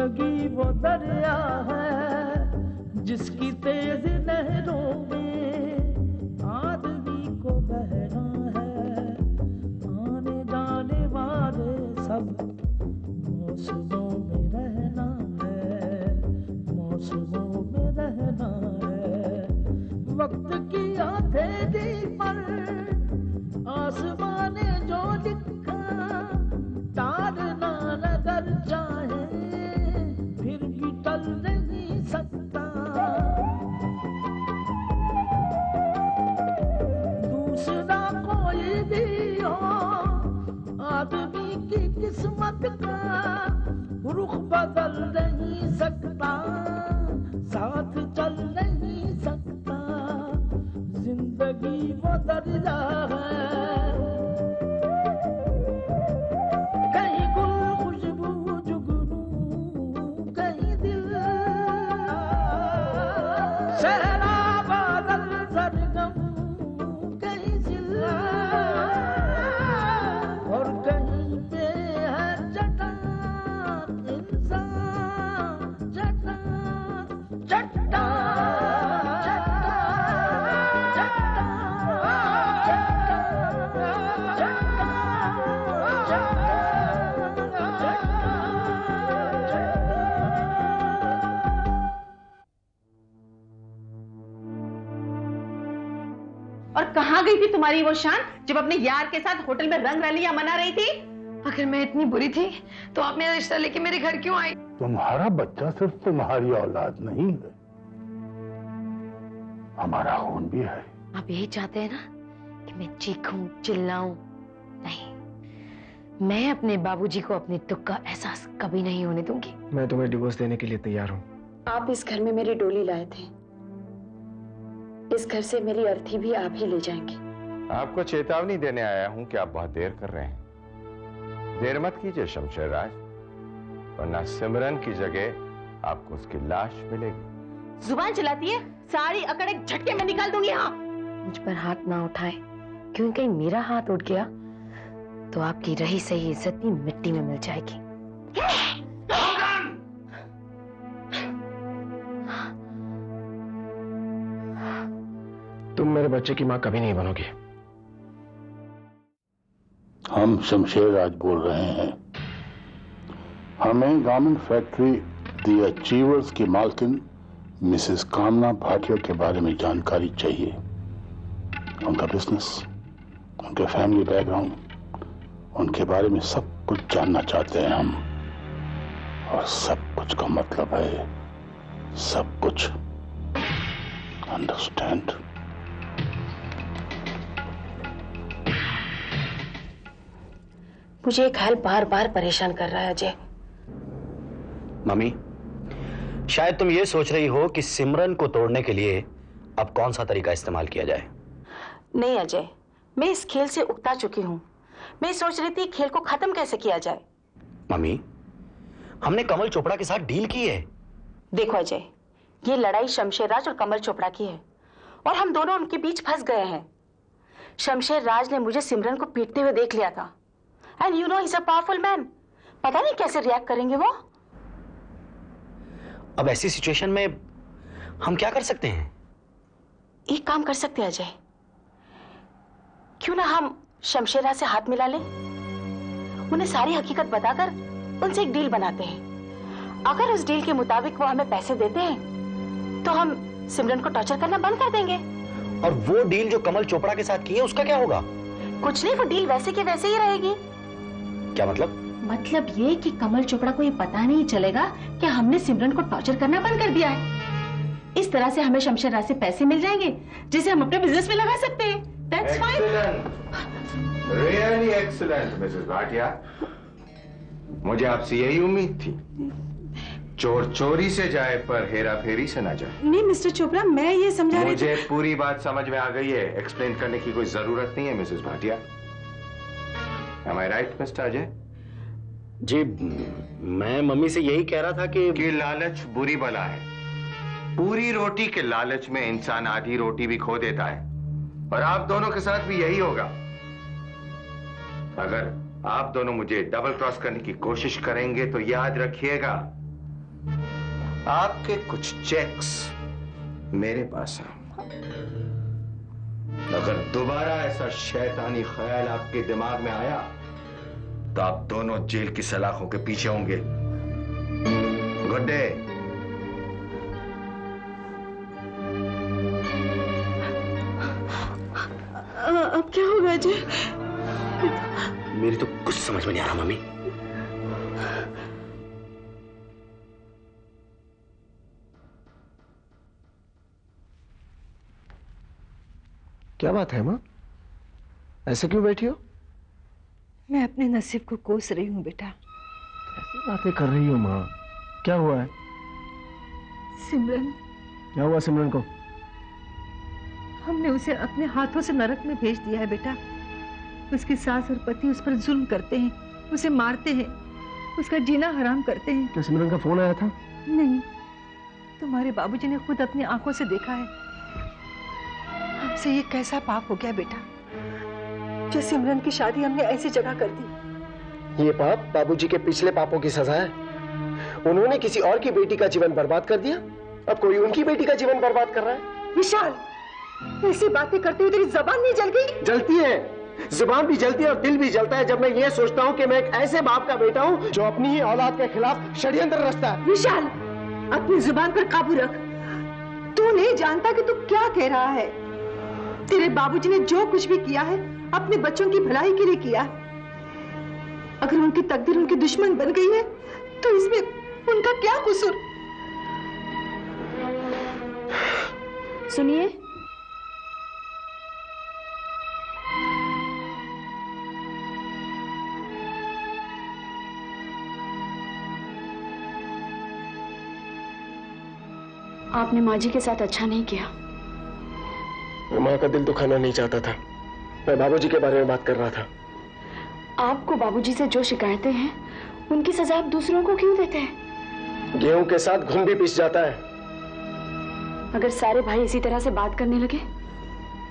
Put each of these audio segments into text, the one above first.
जिंदगी वो दरिया है जिसकी तेज लहरों में आदमी को बहना है। आने जाने वाले सब मौसमों में रहना है, मौसमों में रहना है। वक्त की हथेली पर आसमान ने जो लिखा तारना नगर चाहे फिर भी टल नहीं सकता। दूसरा कोई भी हो आदमी की किस्मत का रुख बदल नहीं सकता, साथ चल नहीं सकता। जिंदगी वो दरिया है, कहीं गुल खुशबू जुगनू, कहीं दिल सहरा बादल सरगम, कहीं जिला और कहीं पे है चट्टान इंसान, चट्टान चट्टान। और कहाँ गई थी तुम्हारी वो शान जब अपने यार के साथ होटल में रंग रलियां मना रही थी? अगर मैं इतनी बुरी थी तो आप मेरा रिश्ता लेके मेरे घर क्यों आई? तुम्हारा बच्चा सिर्फ तुम्हारी औलाद नहीं है, हमारा खून भी है। आप यही चाहते हैं ना कि मैं चीखूं चिल्लाऊं? नहीं, मैं अपने बाबूजी को अपने दुख का एहसास कभी नहीं होने दूंगी। मैं तुम्हें डिवोर्स देने के लिए तैयार हूँ। आप इस घर में मेरी डोली लाए थे, इस घर से मेरी अर्थी भी आप ही ले जाएंगे। आपको चेतावनी देने आया हूं कि आप बहुत देर कर रहे हैं। देर मत कीजिए शमशेर राज, वरना सिमरन की जगह आपको उसकी लाश मिलेगी। जुबान चलाती है, सारी अकड़ एक झटके में निकाल दूंगी। हाँ, मुझ पर हाथ ना उठाए, क्योंकि कहीं मेरा हाथ उठ गया तो आपकी रही सही इज्जत भी मिट्टी में मिल जाएगी। तुम मेरे बच्चे की मां कभी नहीं बनोगी। हम शमशेर राज बोल रहे हैं। हमें गारमेंट फैक्ट्री दी अचीवर्स की मालकिन मिसेस कामना भाटिया के बारे में जानकारी चाहिए। उनका बिजनेस, उनके फैमिली बैकग्राउंड, उनके बारे में सब कुछ जानना चाहते हैं हम। और सब कुछ का मतलब है सब कुछ। अंडरस्टैंड? मुझे एक ख्याल बार बार परेशान कर रहा है अजय। मम्मी, शायद तुम ये सोच रही हो कि सिमरन को तोड़ने के लिए अब कौन सा तरीका इस्तेमाल किया जाए। नहीं अजय, मैं इस खेल से उकता चुकी हूँ। मैं सोच रही थी खेल को खत्म कैसे किया जाए। मम्मी, हमने कमल चोपड़ा के साथ डील की है। देखो अजय, ये लड़ाई शमशेर राज और कमल चोपड़ा की है और हम दोनों उनके बीच फंस गए हैं। शमशेर राज ने मुझे सिमरन को पीटते हुए देख लिया था। And you know he is a powerful man. पता नहीं कैसे रिएक्ट करेंगे वो। अब ऐसी सिचुएशन में हम क्या कर सकते हैं? एक काम कर सकते हैं अजय, क्यों ना हम शमशेर राज से हाथ मिला लें, उन्हें सारी हकीकत बताकर उनसे एक डील बनाते हैं। अगर उस डील के मुताबिक वो हमें पैसे देते हैं तो हम सिमरन को टॉर्चर करना बंद कर देंगे। और वो डील जो कमल चोपड़ा के साथ की है उसका क्या होगा? कुछ नहीं, वो डील वैसे की वैसे ही रहेगी। क्या मतलब? मतलब ये कि कमल चोपड़ा को ये पता नहीं चलेगा कि हमने सिमरन को टॉर्चर करना बंद कर दिया है। इस तरह से हमें शमशेर राज से पैसे मिल जाएंगे जिसे हम अपने बिजनेस में लगा सकते हैं। That's fine. Really excellent, Mrs Bhatia. मुझे आपसे यही उम्मीद थी। चोर चोरी से जाए पर हेरा फेरी से ना जाए। नहीं मिस्टर चोपड़ा, मैं ये समझा रही थी। मुझे पूरी बात समझ में आ गई है। एक्सप्लेन करने की कोई जरूरत नहीं है Mrs Bhatia. Am I right, Mr Ajay? जी, मैं मम्मी से यही कह रहा था कि लालच बुरी बला है। पूरी रोटी के लालच में इंसान आधी रोटी भी खो देता है और आप दोनों के साथ भी यही होगा। अगर आप दोनों मुझे डबल क्रॉस करने की कोशिश करेंगे तो याद रखिएगा आपके कुछ चेक्स मेरे पास हैं। अगर दोबारा ऐसा शैतानी ख्याल आपके दिमाग में आया तो आप दोनों जेल की सलाखों के पीछे होंगे। Good day. अब क्या होगा अजय? मेरी तो कुछ समझ में नहीं आ रहा मम्मी। क्या बात है मां, ऐसे क्यों बैठी हो? मैं अपने नसीब को कोस रही हूँ बेटा। कैसी बातें कर रही हो मां? क्या हुआ है? सिमरन, क्या हुआ सिमरन को? हमने उसे अपने हाथों से नरक में भेज दिया है बेटा। उसकी सास और पति उस पर जुल्म करते हैं, उसे मारते हैं, उसका जीना हराम करते हैं। क्या सिमरन का फोन आया था? नहीं, तुम्हारे बाबूजी ने खुद अपनी आंखों से देखा है। हमसे ये कैसा पाप हो गया बेटा, जो सिमरन की शादी हमने ऐसी जगह कर दी। ये पाप बाबूजी के पिछले पापों की सजा है। उन्होंने किसी और की बेटी का जीवन बर्बाद कर दिया, अब कोई उनकी बेटी का जीवन बर्बाद कर रहा है। विशाल, ऐसी बातें करते हुए तेरी जबान नहीं जल गई? जलती है, जुबान भी जलती है और दिल भी जलता है जब मैं ये सोचता हूँ कि मैं एक ऐसे बाप का बेटा हूँ जो अपनी ही औलाद के खिलाफ षड्यंत्र रचता है। विशाल, अपनी जुबान पर काबू रख। तू नहीं जानता कि तू क्या कह रहा है। तेरे बाबूजी ने जो कुछ भी किया है अपने बच्चों की भलाई के लिए किया। अगर उनकी तकदीर उनके दुश्मन बन गई है तो इसमें उनका क्या कसूर? सुनिए, आपने माँ जी के साथ अच्छा नहीं किया। मैं माँ का दिल दुखाना नहीं चाहता था, मैं बाबूजी के बारे में बात कर रहा था। आपको बाबूजी से जो शिकायतें हैं उनकी सजा आप दूसरों को क्यों देते हैं? गेहूं के साथ घुन भी पिस जाता है। अगर सारे भाई इसी तरह से बात करने लगे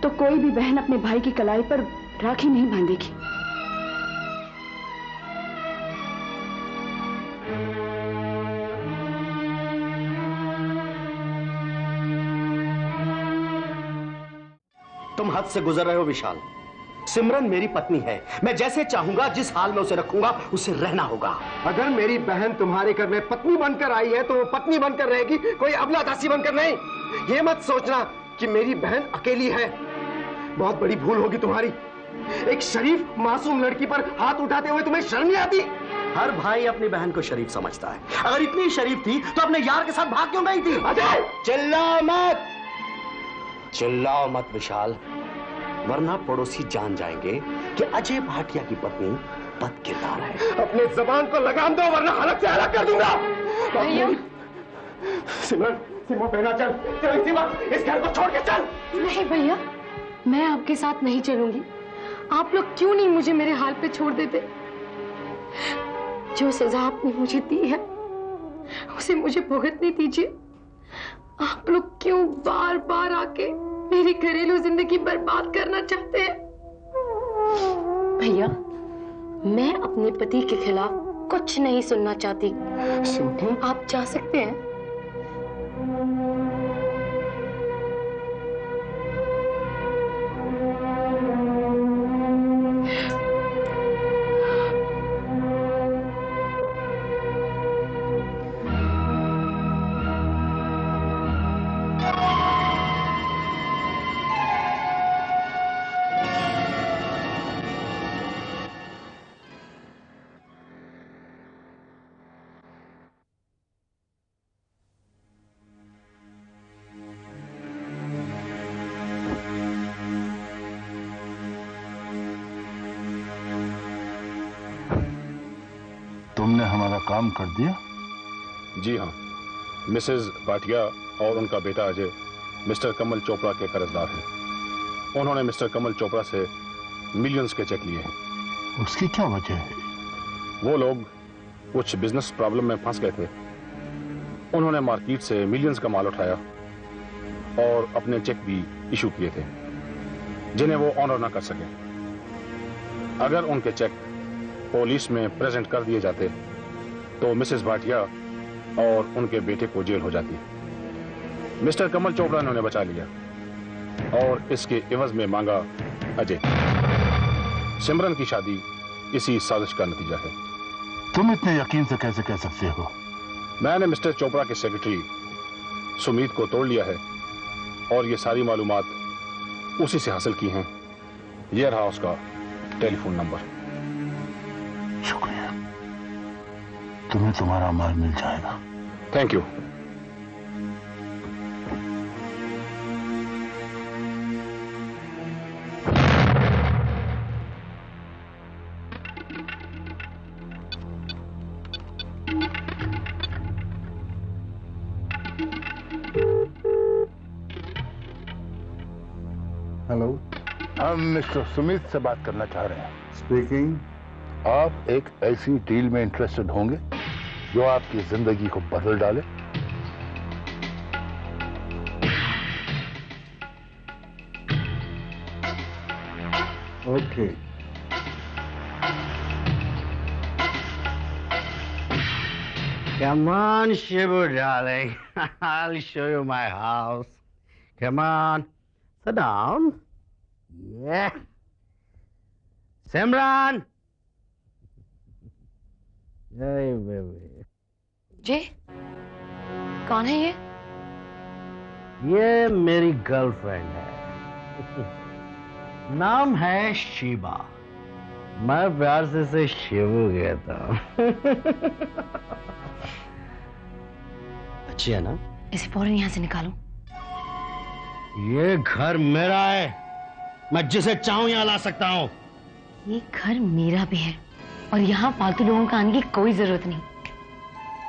तो कोई भी बहन अपने भाई की कलाई पर राखी नहीं बांधेगी। तुम हद से गुजर रहे हो विशाल। सिमरन मेरी पत्नी है, मैं जैसे चाहूंगा जिस हाल में उसे रखूंगा उसे रहना होगा। अगर मेरी बहन तुम्हारे घर में पत्नी बनकर आई है तो वो पत्नी बनकर रहेगी, कोई अबला दासी बनकर नहीं। ये मत सोचना कि मेरी बहन अकेली है, बहुत बड़ी भूल होगी तुम्हारी। एक शरीफ मासूम लड़की पर हाथ उठाते हुए तुम्हें शर्म नहीं आती? हर भाई अपनी बहन को शरीफ समझता है। अगर इतनी शरीफ थी तो अपने यार के साथ भाग क्यों गई थी? अजय, चिल्लाओ मत, चिल्लाओ मत विशाल, वरना पड़ोसी जान जाएंगे कि अजय भाटिया की पत्नी बद किरदार है। अपने जबान को लगाम दो वरना हलक से अलग कर दूंगा। सिमरन, सिमरन बहना चल, चल इसी वक्त इस घर को छोड़ के चल। नहीं भैया, मैं आपके साथ नहीं चलूंगी। आप लोग क्यों नहीं मुझे मेरे हाल पे छोड़ देते? जो सजा आपने मुझे दी है उसे मुझे भुगतने दीजिए। आप लोग क्यों बार बार आके मेरी घरेलू जिंदगी बर्बाद करना चाहते हैं? भैया, मैं अपने पति के खिलाफ कुछ नहीं सुनना चाहती। आप जा सकते हैं। तुमने हमारा काम कर दिया? जी हाँ, मिसेज भाटिया और उनका बेटा अजय मिस्टर कमल चोपड़ा के कर्जदार हैं। उन्होंने मिस्टर कमल चोपड़ा से मिलियंस के चेक लिए हैं। उसकी क्या वजह है? वो लोग कुछ बिजनेस प्रॉब्लम में फंस गए थे। उन्होंने मार्केट से मिलियंस का माल उठाया और अपने चेक भी इशू किए थे जिन्हें वो ऑनर ना कर सके। अगर उनके चेक पुलिस में प्रेजेंट कर दिए जाते तो मिसेस भाटिया और उनके बेटे को जेल हो जाती। मिस्टर कमल चोपड़ा ने उन्हें बचा लिया और इसके एवज में मांगा अजय। सिमरन की शादी इसी साजिश का नतीजा है। तुम इतने यकीन से कैसे कह सकते हो? मैंने मिस्टर चोपड़ा के सेक्रेटरी सुमीत को तोड़ लिया है और ये सारी मालूमात उसी से हासिल की हैं। ये रहा उसका टेलीफोन नंबर। शुक्रिया, तुम्हें तुम्हारा माल मिल जाएगा। Thank you. हेलो, हम मिस्टर सुमित से बात करना चाह रहे हैं। स्पीकिंग। आप एक ऐसी डील में इंटरेस्टेड होंगे जो आपकी जिंदगी को बदल डाले? Okay. Come on, Shibu, darling. I'll show you my house. Come on. Sit down. Yeah. Simran. Hey, baby. जी, कौन है ये? ये मेरी गर्लफ्रेंड है। नाम है शीबा। मैं प्यार से इसे शिबू कहता हूँ। अच्छी है ना? इसे फौरन यहाँ से निकालो। ये घर मेरा है। मैं जिसे चाहूं यहाँ ला सकता हूँ। ये घर मेरा भी है और यहाँ फालतू लोगों का आने की कोई जरूरत नहीं।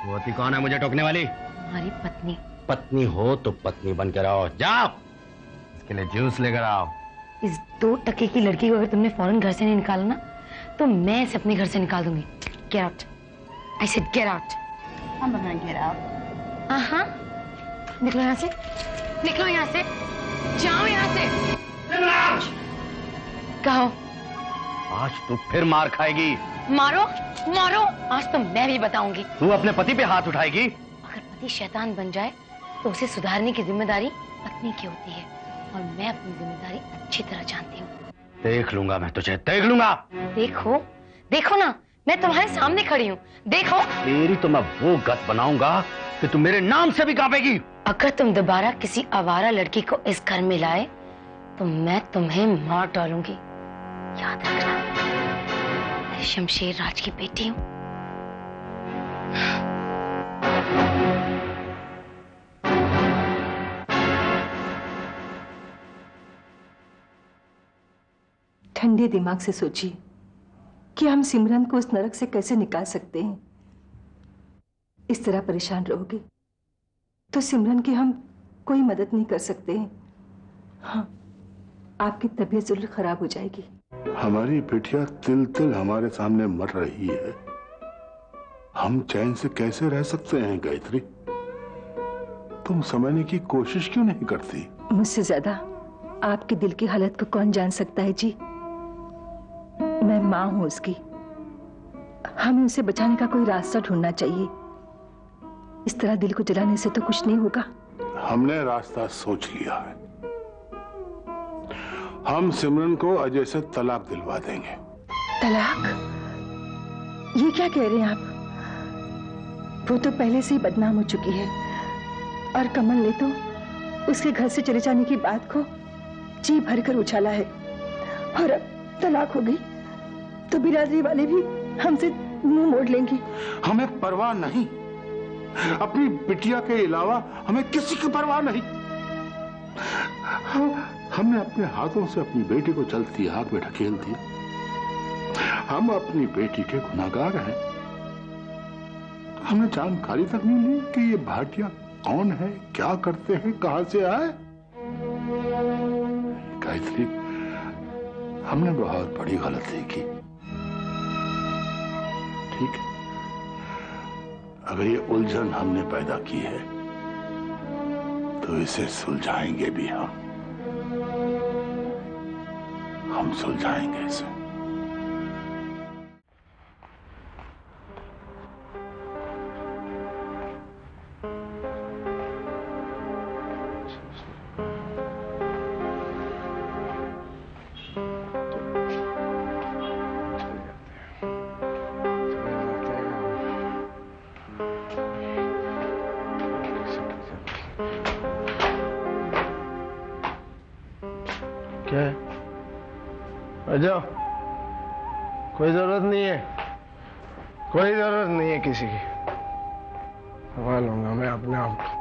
वो होती कौन है मुझे टोकने वाली? हमारी पत्नी। पत्नी हो तो पत्नी बन के रहो। जाओ, इसके लिए जूस लेकर आओ। इस 2 टके की लड़की को अगर तुमने फौरन घर से नहीं निकाला ना, तो मैं इसे अपने घर से निकाल दूंगी। Get out. I said get out. I'm not gonna get out. हाँ, निकलो यहाँ से। निकलो यहाँ से। जाओ यहाँ से। कहो। आज तू फिर मार खाएगी। मारो, मारो। आज तो मैं भी बताऊंगी। तू अपने पति पे हाथ उठाएगी? अगर पति शैतान बन जाए तो उसे सुधारने की जिम्मेदारी पत्नी की होती है और मैं अपनी जिम्मेदारी अच्छी तरह जानती हूँ। देख लूंगा मैं तुझे, देख लूंगा। देखो, देखो ना, मैं तुम्हारे सामने खड़ी हूँ। देखो। तेरी तो मैं वो गत बनाऊंगा कि तुम मेरे नाम से भी कांपेगी। अगर तुम दोबारा किसी आवारा लड़की को इस घर में लाए तो मैं तुम्हें मार डालूंगी। याद रखना, मैं शमशेर राज की बेटी हूँ। ठंडे दिमाग से सोचिए कि हम सिमरन को उस नरक से कैसे निकाल सकते हैं। इस तरह परेशान रहोगे तो सिमरन की हम कोई मदद नहीं कर सकते हैं। हाँ, आपकी तबीयत जरूर खराब हो जाएगी। हमारी बिटिया तिल तिल हमारे सामने मर रही है। हम चैन से कैसे रह सकते हैं गायत्री? तुम समझने की कोशिश क्यों नहीं करती? मुझसे ज्यादा आपके दिल की हालत को कौन जान सकता है जी। मैं मां हूं उसकी। हमें उसे बचाने का कोई रास्ता ढूंढना चाहिए। इस तरह दिल को जलाने से तो कुछ नहीं होगा। हमने रास्ता सोच लिया है। हम सिमरन को अजय से तलाक दिलवा देंगे। तलाक? ये क्या कह रहे हैं आप? वो तो पहले से ही बदनाम हो चुकी है और कमल ने तो उसके घर से चले जाने की बात को जी भरकर उछाला है और अब तलाक हो गई तो बिरादरी वाले भी हमसे मुंह मोड़ लेंगे। हमें परवाह नहीं, अपनी बिटिया के अलावा हमें किसी की परवाह नहीं। हमने अपने हाथों से अपनी बेटी को जलती आग में ढकेल दिया। हम अपनी बेटी के गुनहगार हैं। हमने जानकारी तक नहीं ली कि ये भाटिया कौन है, क्या करते हैं, कहां से आए। गायत्री, हमने बहुत बड़ी गलती की। ठीक है, अगर ये उलझन हमने पैदा की है तो इसे सुलझाएंगे भी हम सुलझाएंगे इसे। क्या है? आ जाओ, कोई जरूरत नहीं है, कोई जरूरत नहीं है किसी की। संभाल लूंगा मैं अपने आप को।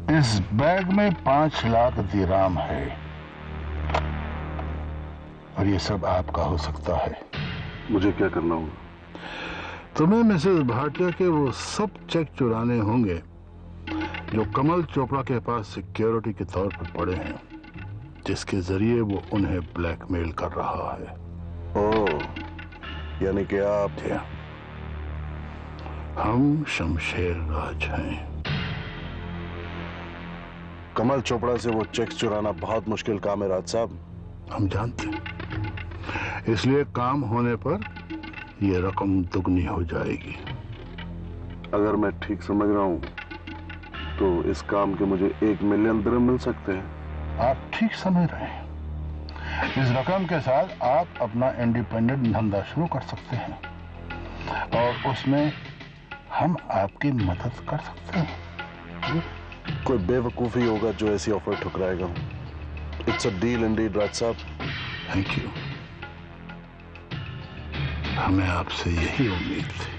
इस बैग में 5 लाख दिराम है और ये सब आपका हो सकता है। मुझे क्या करना होगा? तुम्हें मिसेस भाटिया के वो सब चेक चुराने होंगे जो कमल चोपड़ा के पास सिक्योरिटी के तौर पर पड़े हैं, जिसके जरिए वो उन्हें ब्लैकमेल कर रहा है। ओह, यानी कि आप? हम शमशेर राज हैं। कमल चोपड़ा से वो चेक चुराना बहुत मुश्किल काम है राज साहब। हम जानते हैं, इसलिए काम होने पर ये रकम दुगनी हो जाएगी। अगर मैं ठीक समझ रहा हूं तो इस काम के मुझे 1 मिलियन दिरहम मिल सकते हैं। आप ठीक समझ रहे हैं। इस रकम के साथ आप अपना इंडिपेंडेंट धंधा शुरू कर सकते हैं और उसमें हम आपकी मदद कर सकते हैं। कोई बेवकूफी होगा जो ऐसी ऑफर ठुकराएगा। It's a deal indeed Raj साहब। Thank you. हमें आपसे यही उम्मीद थी।